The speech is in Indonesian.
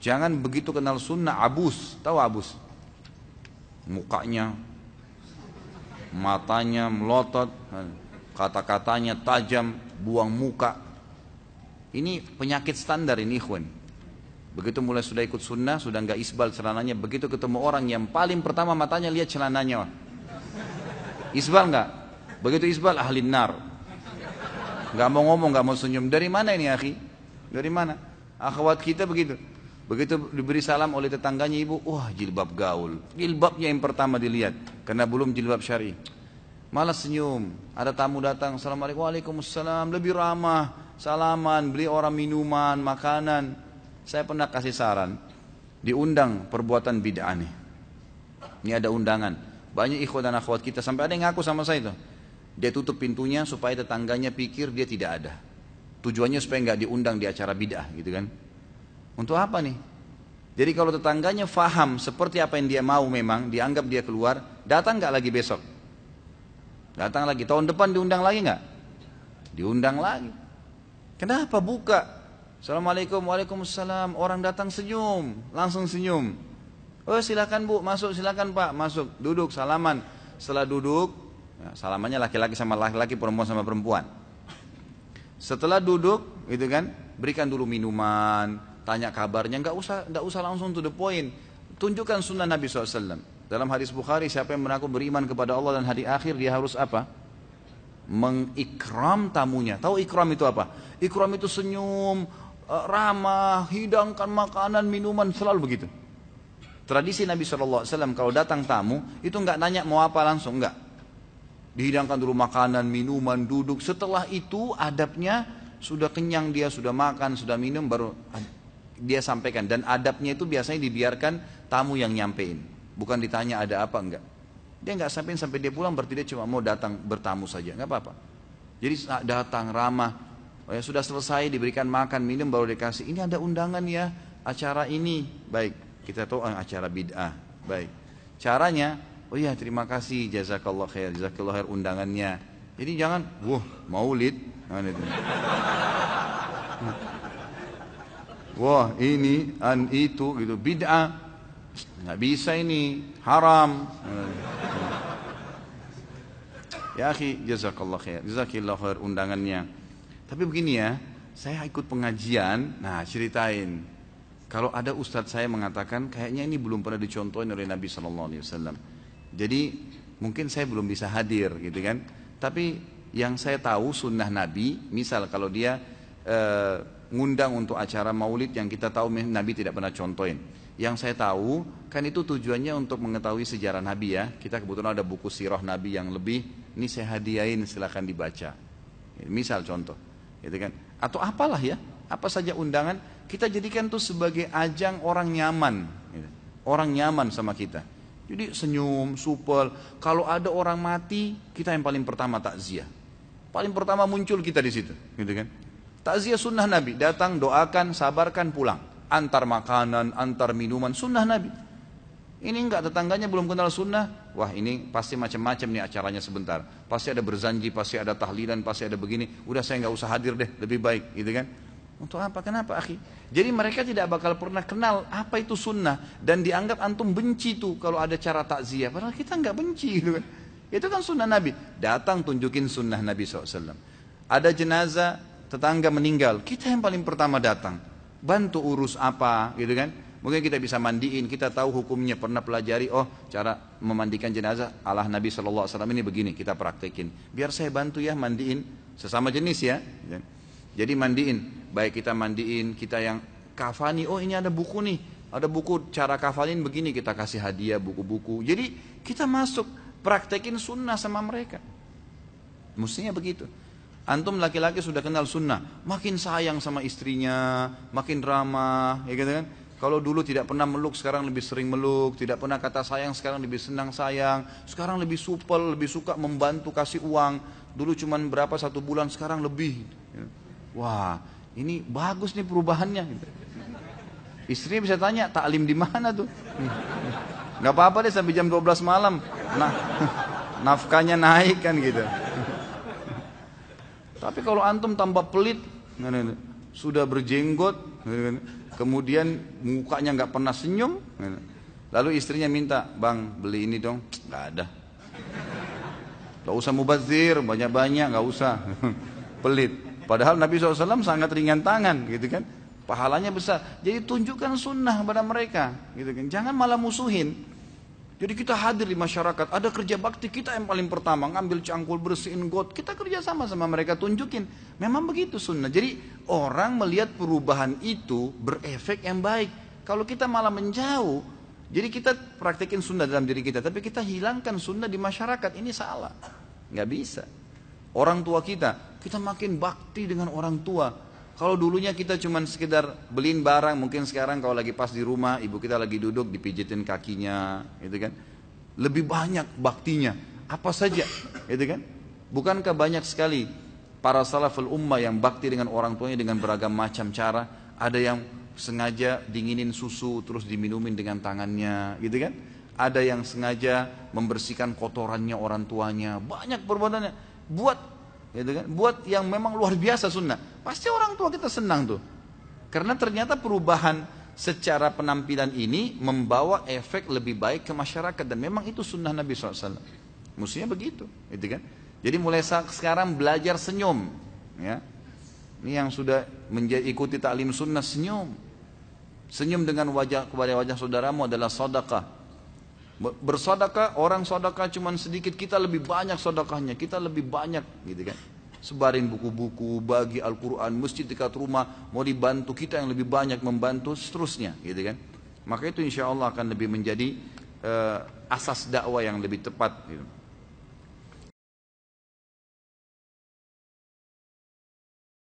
Jangan begitu kenal sunnah abus. Tahu abus? Mukanya, matanya melotot, kata-katanya tajam, buang muka. Ini penyakit standar ini ikhwan. Begitu mulai sudah ikut sunnah, sudah enggak isbal celananya, begitu ketemu orang yang paling pertama matanya lihat celananya. Isbal enggak? Begitu isbal ahli nar. Enggak mau ngomong, enggak mau senyum. Dari mana ini akhi? Dari mana? Akhwat kita begitu. Begitu diberi salam oleh tetangganya ibu, wah jilbab gaul. Jilbabnya yang pertama dilihat, karena belum jilbab syar'i. Malah senyum. Ada tamu datang, assalamualaikum, waalaikumsalam, lebih ramah, salaman, beli orang minuman, makanan. Saya pernah kasih saran, diundang perbuatan bid'ah nih. Ini ada undangan. Banyak ikhwan dan akhwat kita, sampai ada yang ngaku sama saya itu. Dia tutup pintunya supaya tetangganya pikir dia tidak ada. Tujuannya supaya nggak diundang di acara bid'ah gitu kan. Untuk apa nih? Jadi kalau tetangganya faham seperti apa yang dia mau memang, dianggap dia keluar, datang nggak lagi besok? Datang lagi, tahun depan diundang lagi nggak? Diundang lagi. Kenapa buka? Assalamualaikum, waalaikumsalam. Orang datang senyum, langsung senyum. Oh silakan bu, masuk, silakan pak, masuk, duduk, salaman. Setelah duduk, ya, salamannya laki-laki sama laki-laki, perempuan sama perempuan. Setelah duduk, gitu kan, berikan dulu minuman, tanya kabarnya, nggak usah langsung to the point. Tunjukkan sunnah Nabi SAW. Dalam hadis Bukhari, siapa yang mengaku beriman kepada Allah dan hari akhir, dia harus apa? Mengikram tamunya. Tahu ikram itu apa? Ikram itu senyum, ramah, hidangkan makanan, minuman, selalu begitu. Tradisi Nabi SAW kalau datang tamu, itu nggak nanya mau apa langsung, nggak. Dihidangkan dulu makanan, minuman, duduk. Setelah itu adabnya sudah kenyang dia, sudah makan, sudah minum, baru dia sampaikan. Dan adabnya itu biasanya dibiarkan tamu yang nyampein. Bukan ditanya ada apa enggak. Dia enggak sampai dia pulang, berarti dia cuma mau datang bertamu saja, enggak apa-apa. Jadi datang ramah, oh ya sudah selesai diberikan makan, minum, baru dikasih. Ini ada undangan ya, acara ini. Baik, kita tahu acara bid'ah. Baik. Caranya, oh ya terima kasih, jazakallah khair undangannya. Jadi jangan, maulid. Wah ini, itu gitu, bid'ah. Nggak bisa ini, haram. Ya akhi, jazakallah khair undangannya. Tapi begini ya, saya ikut pengajian, nah ceritain. Kalau ada ustadz saya mengatakan, kayaknya ini belum pernah dicontohin oleh Nabi SAW. Jadi mungkin saya belum bisa hadir gitu kan. Tapi yang saya tahu sunnah Nabi, misal kalau dia ngundang untuk acara maulid yang kita tahu Nabi tidak pernah contohin. Yang saya tahu kan itu tujuannya untuk mengetahui sejarah Nabi ya. Kita kebetulan ada buku sirah Nabi yang lebih, ini saya hadiahin silakan dibaca. Misal contoh, gitu kan? Atau apalah ya, apa saja undangan kita jadikan tuh sebagai ajang orang nyaman, gitu. Orang nyaman sama kita. Jadi senyum, supel. Kalau ada orang mati, kita yang paling pertama takziah. Paling pertama muncul kita di situ, gitu kan? Takziah sunnah Nabi, datang, doakan, sabarkan, pulang. Antar makanan, antar minuman, sunnah Nabi. Ini enggak, tetangganya belum kenal sunnah. Wah ini pasti macam-macam nih acaranya sebentar. Pasti ada berzanji, pasti ada tahlilan, pasti ada begini. Udah saya enggak usah hadir deh, lebih baik, gitu kan? Untuk apa? Kenapa akhi? Jadi mereka tidak bakal pernah kenal apa itu sunnah. Dan dianggap antum benci tuh kalau ada cara takziah. Padahal kita enggak benci, gitu kan? Itu kan sunnah Nabi. Datang tunjukin sunnah Nabi SAW. Ada jenazah, tetangga meninggal, kita yang paling pertama datang. Bantu urus apa gitu kan. Mungkin kita bisa mandiin, kita tahu hukumnya, pernah pelajari, oh cara memandikan jenazah ala Nabi SAW ini begini, kita praktekin. Biar saya bantu ya mandiin, sesama jenis ya. Jadi mandiin, baik kita mandiin, kita yang kafani, oh ini ada buku nih, ada buku cara kafanin begini, kita kasih hadiah buku-buku. Jadi kita masuk, praktekin sunnah sama mereka. Mestinya begitu. Antum laki-laki sudah kenal sunnah, makin sayang sama istrinya, makin ramah, ya gitu kan. Kalau dulu tidak pernah meluk, sekarang lebih sering meluk. Tidak pernah kata sayang, sekarang lebih senang sayang. Sekarang lebih supel, lebih suka membantu kasih uang. Dulu cuma berapa 1 bulan, sekarang lebih. Wah, ini bagus nih perubahannya. Istrinya bisa tanya, taklim di mana tuh? Gak apa-apa deh sampai jam 12 malam. Nah, nafkahnya naik kan gitu. Tapi kalau antum tambah pelit, sudah berjenggot, kemudian mukanya nggak pernah senyum. Lalu istrinya minta, bang beli ini dong, nggak ada. Nggak usah mubazir, banyak-banyak, nggak usah. Pelit. Padahal Nabi SAW sangat ringan tangan, gitu kan? Pahalanya besar. Jadi tunjukkan sunnah pada mereka, gitu kan? Jangan malah musuhin. Jadi kita hadir di masyarakat, ada kerja bakti kita yang paling pertama, ngambil cangkul, bersihin got, kita kerja sama mereka, tunjukin. Memang begitu sunnah. Jadi orang melihat perubahan itu berefek yang baik. Kalau kita malah menjauh, jadi kita praktekin sunnah dalam diri kita, tapi kita hilangkan sunnah di masyarakat, ini salah. Nggak bisa. Orang tua kita makin bakti dengan orang tua. Kalau dulunya kita cuma sekedar beliin barang, mungkin sekarang kalau lagi pas di rumah, ibu kita lagi duduk, dipijitin kakinya, gitu kan. Lebih banyak baktinya, apa saja, gitu kan. Bukankah banyak sekali para salaful ummah yang bakti dengan orang tuanya dengan beragam macam cara. Ada yang sengaja dinginin susu, terus diminumin dengan tangannya, gitu kan. Ada yang sengaja membersihkan kotorannya orang tuanya, banyak perbuatannya. Gitu kan? Buat yang memang luar biasa sunnah, pasti orang tua kita senang tuh, karena ternyata perubahan secara penampilan ini membawa efek lebih baik ke masyarakat, dan memang itu sunnah Nabi SAW. Mestinya begitu, gitu kan? Jadi mulai sekarang belajar senyum, ya. Ini yang sudah ikuti taklim sunnah, senyum dengan wajah kepada wajah saudaramu adalah sedekah. Bersedekah, orang sedekah cuma sedikit, kita lebih banyak sedekahnya, kita lebih banyak, gitu kan. Sebarin buku-buku, bagi Al-Quran, masjid dekat rumah, mau dibantu, kita yang lebih banyak membantu, seterusnya, gitu kan. Maka itu insya Allah akan lebih menjadi asas dakwah yang lebih tepat, gitu.